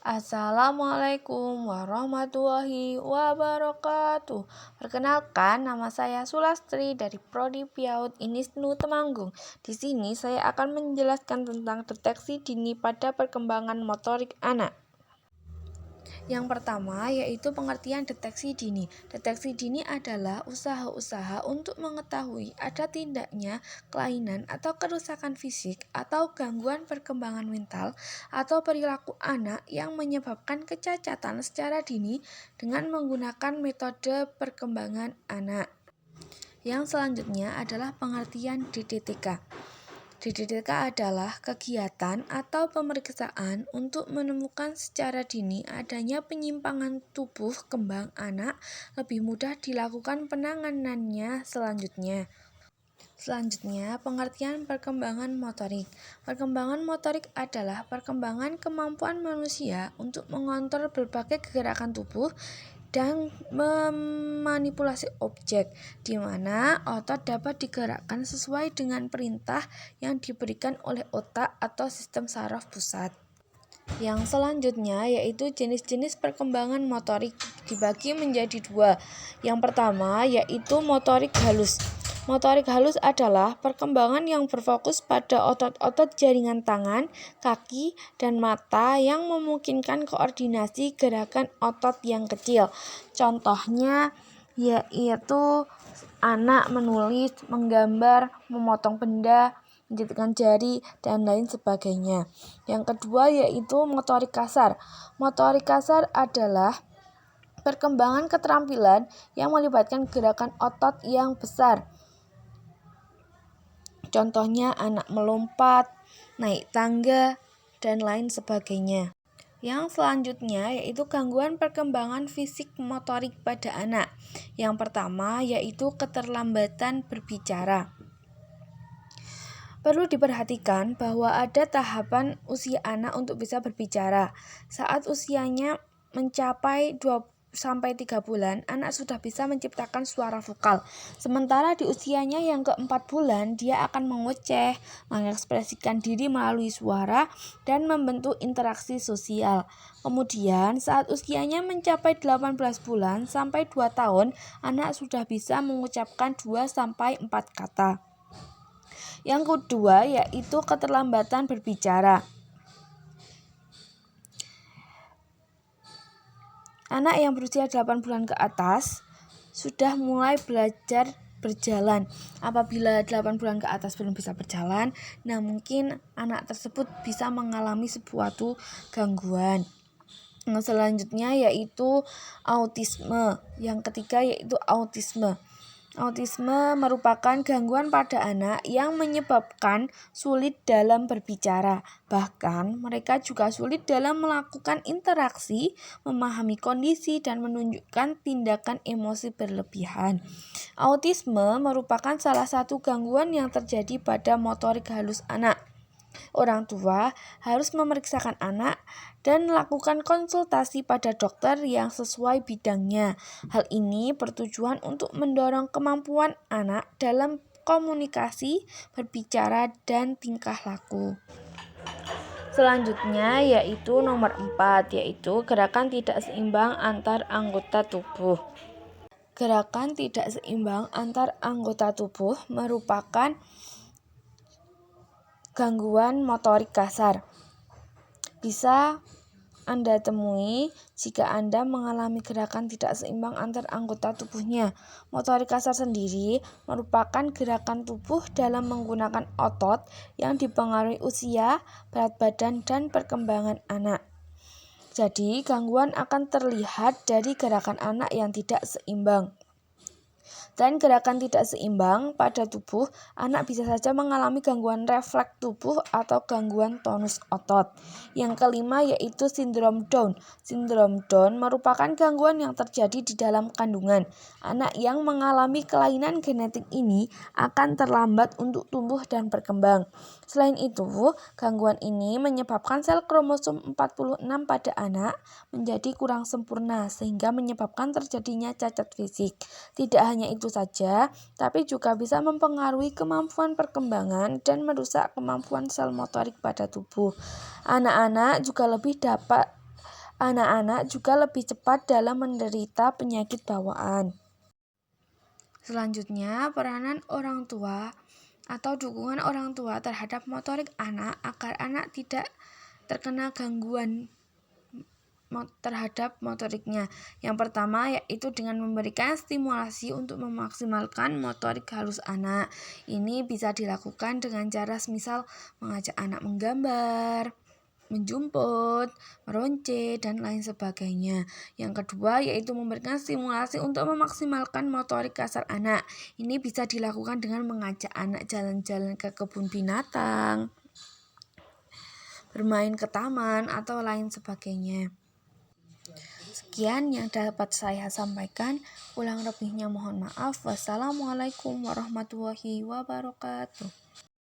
Assalamualaikum warahmatullahi wabarakatuh. Perkenalkan, nama saya Sulastri dari Prodi PAUD INISNU Temanggung. Di sini saya akan menjelaskan tentang deteksi dini pada perkembangan motorik anak. Yang pertama yaitu pengertian deteksi dini. Deteksi dini adalah usaha-usaha untuk mengetahui ada tidaknya kelainan atau kerusakan fisik atau gangguan perkembangan mental atau perilaku anak yang menyebabkan kecacatan secara dini dengan menggunakan metode perkembangan anak. Yang selanjutnya adalah pengertian DDTK. DDTK adalah kegiatan atau pemeriksaan untuk menemukan secara dini adanya penyimpangan tubuh kembang anak, lebih mudah dilakukan penanganannya selanjutnya. Selanjutnya, pengertian perkembangan motorik. Perkembangan motorik adalah perkembangan kemampuan manusia untuk mengontrol berbagai gerakan tubuh dan memanipulasi objek, di mana otot dapat digerakkan sesuai dengan perintah yang diberikan oleh otak atau sistem saraf pusat. Yang selanjutnya yaitu jenis-jenis perkembangan motorik dibagi menjadi dua. Yang pertama yaitu motorik halus. Motorik halus adalah perkembangan yang berfokus pada otot-otot jaringan tangan, kaki, dan mata yang memungkinkan koordinasi gerakan otot yang kecil. Contohnya yaitu anak menulis, menggambar, memotong benda, menjadikan jari, dan lain sebagainya. Yang kedua yaitu motorik kasar. Motorik kasar adalah perkembangan keterampilan yang melibatkan gerakan otot yang besar. Contohnya anak melompat, naik tangga, dan lain sebagainya. Yang selanjutnya yaitu gangguan perkembangan fisik motorik pada anak. Yang pertama yaitu keterlambatan berbicara. Perlu diperhatikan bahwa ada tahapan usia anak untuk bisa berbicara. Saat usianya mencapai 2-3 bulan, anak sudah bisa menciptakan suara vokal. Sementara di usianya yang ke-4 bulan, dia akan mengoceh, mengekspresikan diri melalui suara, dan membentuk interaksi sosial. Kemudian, saat usianya mencapai 18 bulan sampai 2 tahun, anak sudah bisa mengucapkan 2-4 kata. Yang kedua yaitu keterlambatan berbicara. Anak yang berusia 8 bulan ke atas sudah mulai belajar berjalan. Apabila 8 bulan ke atas belum bisa berjalan, mungkin anak tersebut bisa mengalami suatu gangguan. Selanjutnya yaitu autisme. Yang ketiga yaitu autisme. Autisme merupakan gangguan pada anak yang menyebabkan sulit dalam berbicara. Bahkan mereka juga sulit dalam melakukan interaksi, memahami kondisi, dan menunjukkan tindakan emosi berlebihan. Autisme merupakan salah satu gangguan yang terjadi pada motorik halus anak. Orang tua harus memeriksakan anak dan melakukan konsultasi pada dokter yang sesuai bidangnya. Hal ini bertujuan untuk mendorong kemampuan anak dalam komunikasi, berbicara, dan tingkah laku. Selanjutnya yaitu nomor 4, yaitu gerakan tidak seimbang antar anggota tubuh. Gerakan tidak seimbang antar anggota tubuh merupakan gangguan motorik kasar. Bisa Anda temui jika Anda mengalami gerakan tidak seimbang antar anggota tubuhnya. Motorik kasar sendiri merupakan gerakan tubuh dalam menggunakan otot yang dipengaruhi usia, berat badan, dan perkembangan anak. Jadi, gangguan akan terlihat dari gerakan anak yang tidak seimbang. Selain gerakan tidak seimbang pada tubuh, anak bisa saja mengalami gangguan refleks tubuh atau gangguan tonus otot. Yang kelima yaitu sindrom Down. Sindrom Down merupakan gangguan yang terjadi di dalam kandungan. Anak yang mengalami kelainan genetik ini akan terlambat untuk tumbuh dan berkembang. Selain itu, gangguan ini menyebabkan sel kromosom 46 pada anak menjadi kurang sempurna sehingga menyebabkan terjadinya cacat fisik. Tidak hanya itu saja, tapi juga bisa mempengaruhi kemampuan perkembangan dan merusak kemampuan sel motorik pada tubuh. Anak-anak juga lebih dapat Anak-anak juga lebih cepat dalam menderita penyakit bawaan. Selanjutnya, peranan orang tua atau dukungan orang tua terhadap motorik anak agar anak tidak terkena gangguan terhadap motoriknya. Yang pertama yaitu dengan memberikan stimulasi untuk memaksimalkan motorik halus anak. Ini bisa dilakukan dengan cara semisal mengajak anak menggambar, menjumput, meronce, dan lain sebagainya. Yang kedua yaitu memberikan stimulasi untuk memaksimalkan motorik kasar anak. Ini bisa dilakukan dengan mengajak anak jalan-jalan ke kebun binatang, bermain ke taman, atau lain sebagainya. Sekian yang dapat saya sampaikan. Kurang lebihnya mohon maaf. Wassalamualaikum warahmatullahi wabarakatuh.